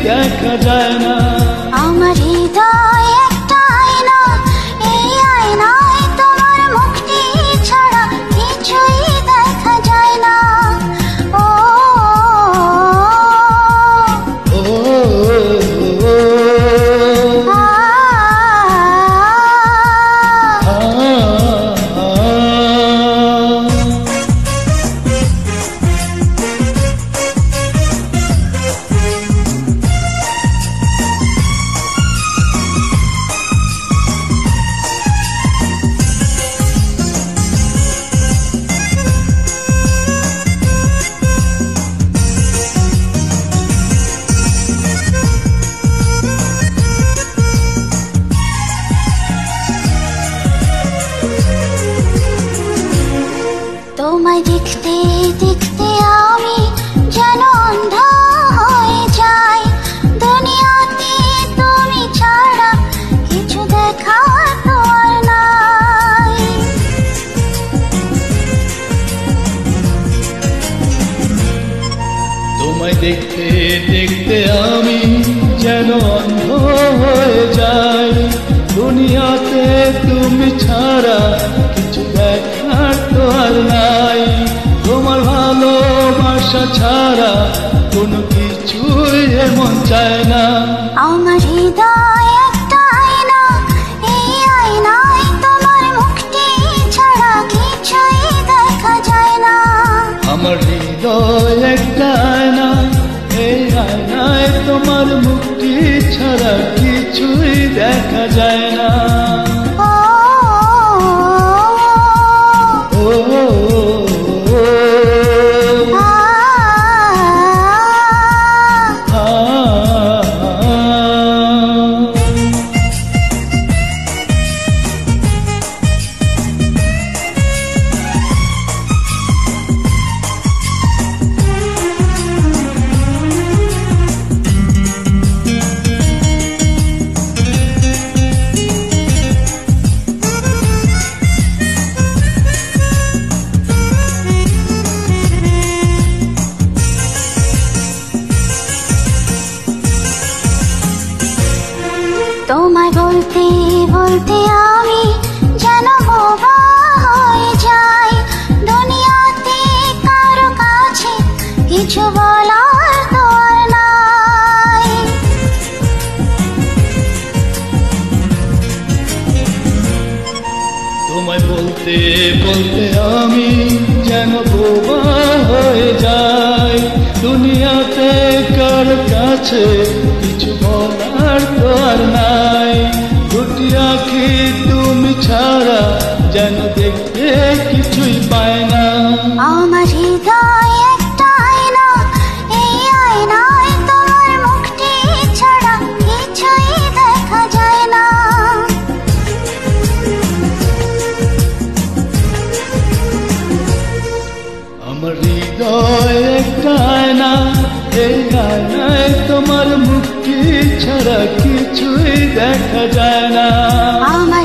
দেখা যায় না। আমার হৃদয় একটা আয়না, এই আয়নায় তোমার মুখটি ছাড়া কিছুই দেখা যায় না। ও তোমায় দেখতে দেখতে আমি যেন অন্ধ হয়ে যাই। দুনিয়াতে তুমি ছাড়া কিছু দেখার তো আর নাই। তোমায় দেখতে দেখতে আমি যেন অন্ধ হয়ে যাই। দুনিয়াতে তুমি ছাড়া কিছু দেখার তো আর নাই। তোমার ভালোবাসা ছাড়া কোনো কিছুই এমন চায় না। আমার হৃদয় একটা আয়না, এই আয়নায় তোমার মুখটি ছাড়া কিছুই দেখা যায় না। আমার হৃদয় একটা আয়না, এই আয়নায় তোমার মুক্তি ছাড়া কিছুই দেখা যায় না। তোমায় বলতে বলতে আমি যেন বোবা হয়ে যাই। দুনিয়াতে কারো কাছে কিছু বলার তো আর নাই। তোমায় বলতে বলতে আমি যেন বোবা হয়ে যাই। দুনিয়াতে কারো কাছে কিছু বলার তো আর নাই। দুটি আঁখি তুমি ছাড়া যেন দেখতে কিছুই পায় না। আমার হৃদয় একটা আয়না, এই আয়নায় তোমার মুখটি ছাড়া কিছুই দেখা যায় না। আমার হৃদয় একটা আয়না, এই আয়নায় তোমার মুক্তি ছাড়া কিছুই দেখা যায় না। আমার